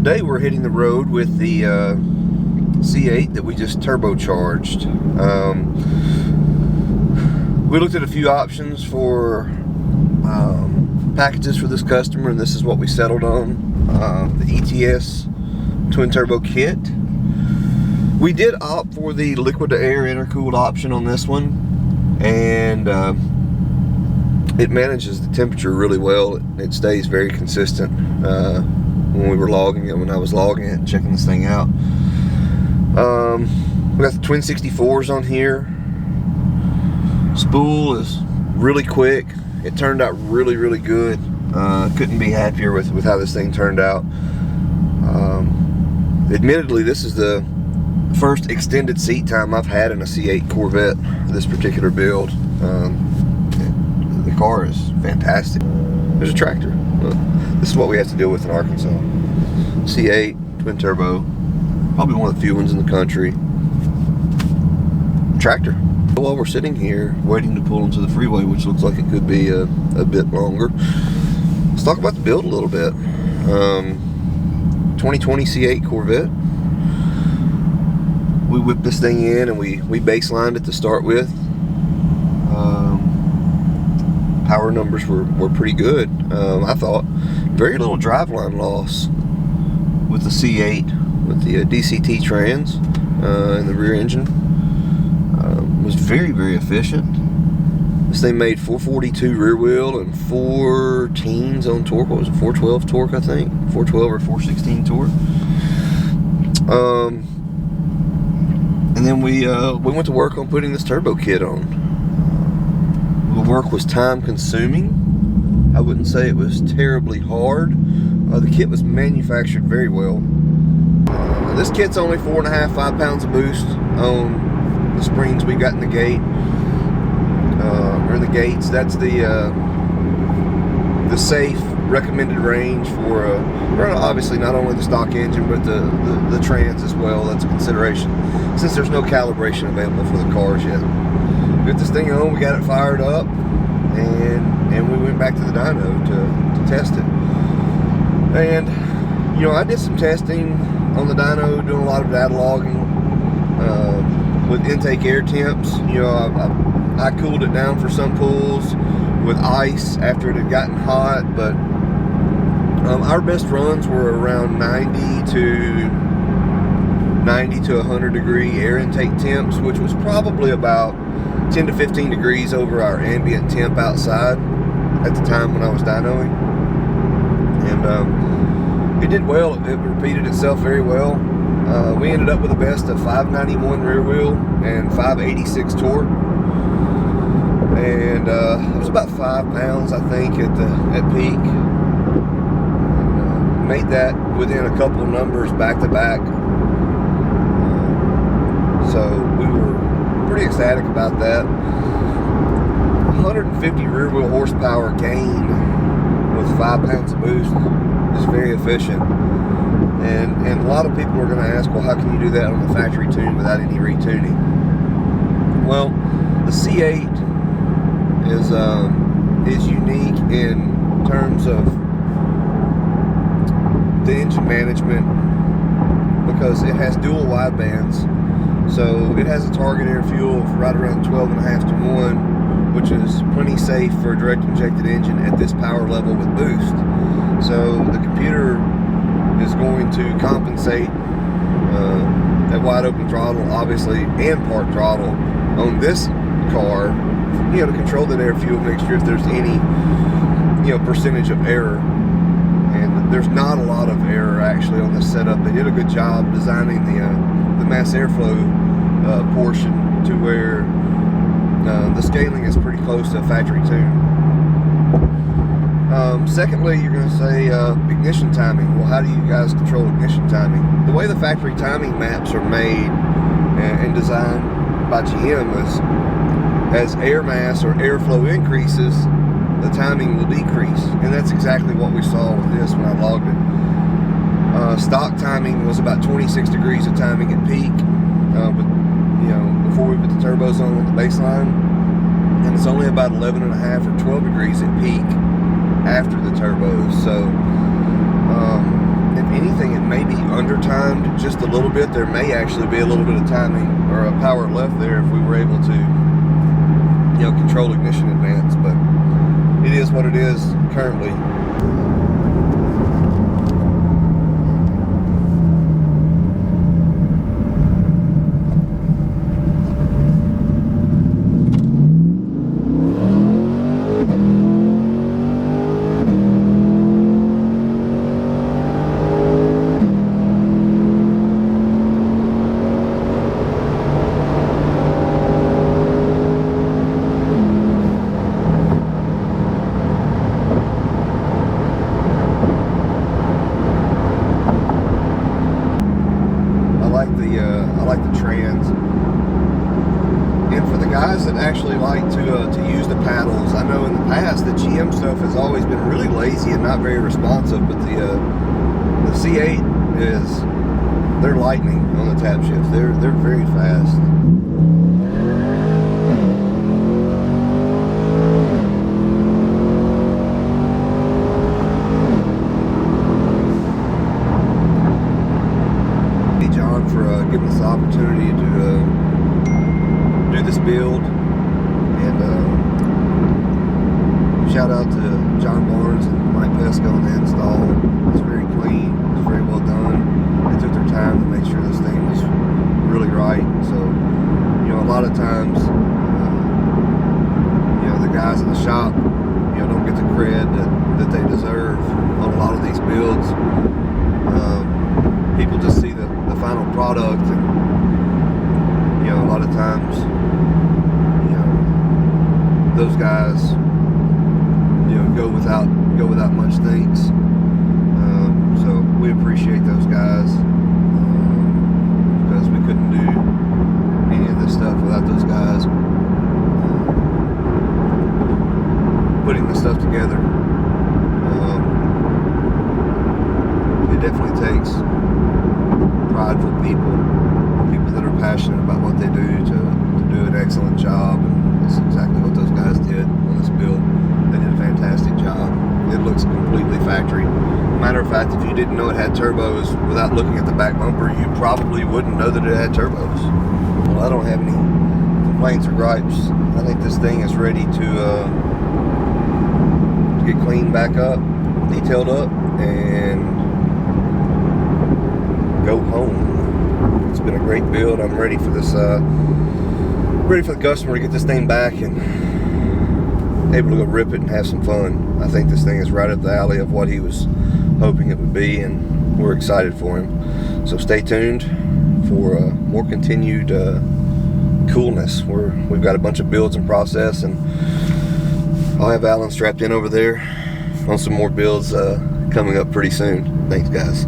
Today we're hitting the road with the C8 that we just turbocharged. We looked at a few options for packages for this customer, and this is what we settled on. The ETS Twin Turbo kit. We did opt for the liquid to air intercooled option on this one, and it manages the temperature really well. It stays very consistent when we were logging it, when I was logging it and checking this thing out. We got the twin 64s on here. Spool is really quick. It turned out really, really good. Couldn't be happier with how this thing turned out. Admittedly, this is the first extended seat time I've had in a C8 Corvette, this particular build. The car is fantastic. There's a tractor. This is what we have to deal with in Arkansas. C8 Twin Turbo, probably one of the few ones in the country. Tractor. While we're sitting here waiting to pull into the freeway, which looks like it could be a bit longer, let's talk about the build a little bit. 2020 C8 Corvette. We whipped this thing in and we baselined it to start with. Power numbers were pretty good, I thought. Very little driveline loss with the C8, with the DCT trans in the rear engine. Was very, very efficient. This thing made 442 rear wheel and 4 teens on torque. What was it, 412 torque, I think? 412 or 416 torque. And then we went to work on putting this turbo kit on. The work was time consuming. I wouldn't say it was terribly hard. The kit was manufactured very well. This kit's only 4.5–5 pounds of boost on the springs we got in the gate, or in the gates. That's the safe recommended range for obviously not only the stock engine but the trans as well. That's a consideration since there's no calibration available for the cars yet. We got this thing on, we got it fired up, and we went back to the dyno to test it. And you know, I did some testing on the dyno, doing a lot of data logging with intake air temps. You know, I cooled it down for some pulls with ice after it had gotten hot, but our best runs were around 90 to 100 degree air intake temps, which was probably about 10 to 15 degrees over our ambient temp outside at the time when I was dynoing. And it did well. It repeated itself very well. We ended up with a best of 591 rear wheel and 586 torque, and it was about 5 pounds, I think, at peak. Made that within a couple of numbers back to back. So we were pretty ecstatic about that. 150 rear wheel horsepower gain with 5 pounds of boost is very efficient. And a lot of people are going to ask, well, how can you do that on the factory tune without any retuning? Well, the C8 is unique in terms of the engine management because it has dual widebands. So it has a target air fuel of right around 12.5 to 1, which is plenty safe for a direct injected engine at this power level with boost. So the computer is going to compensate at wide open throttle, obviously, and park throttle on this car, you know, to control that air fuel mixture if there's any, you know, percentage of error. And there's not a lot of error actually on this setup. They did a good job designing the mass airflow portion to where the scaling is pretty close to a factory tune. Secondly, you're going to say ignition timing. Well, how do you guys control ignition timing? The way the factory timing maps are made and designed by GM is as air mass or airflow increases, the timing will decrease. And that's exactly what we saw with this when I logged it. Stock timing was about 26 degrees of timing at peak, but you know, before we put the turbos on with the baseline, and it's only about 11.5 or 12 degrees at peak after the turbos. So if anything, it may be under-timed just a little bit. There may actually be a little bit of timing or a power left there if we were able to, you know, control ignition advance, but it is what it is currently. I like the trans, and for the guys that actually like to use the paddles, I know in the past the GM stuff has always been really lazy and not very responsive, but the C8 is, they're lightning on the tap shifts. They're very fast. For giving us the opportunity to do this build, and shout out to John Barnes and Mike Pesco on the install. It's very clean, it's very well done. They took their time to make sure this thing was really right. So, you know, a lot of times, you know, the guys in the shop, you know, don't get the cred that they deserve on a lot of these builds. People just see the final product, and you know, a lot of times, you know, those guys, you know, go without much thanks. So we appreciate those guys, because we couldn't do any of this stuff without those guys putting this stuff together. It definitely takes prideful people that are passionate about what they do to do an excellent job, and that's exactly what those guys did on this build. They did a fantastic job. It looks completely factory. Matter of fact, if you didn't know it had turbos without looking at the back bumper, you probably wouldn't know that it had turbos. Well, I don't have any complaints or gripes. I think this thing is ready to get cleaned back up, detailed up, and go home. It's been a great build. I'm ready for this, ready for the customer to get this thing back and able to go rip it and have some fun. I think this thing is right up the alley of what he was hoping it would be, and we're excited for him. So stay tuned for more continued coolness. We've got a bunch of builds in process, and I'll have Alan strapped in over there on some more builds coming up pretty soon. Thanks, guys.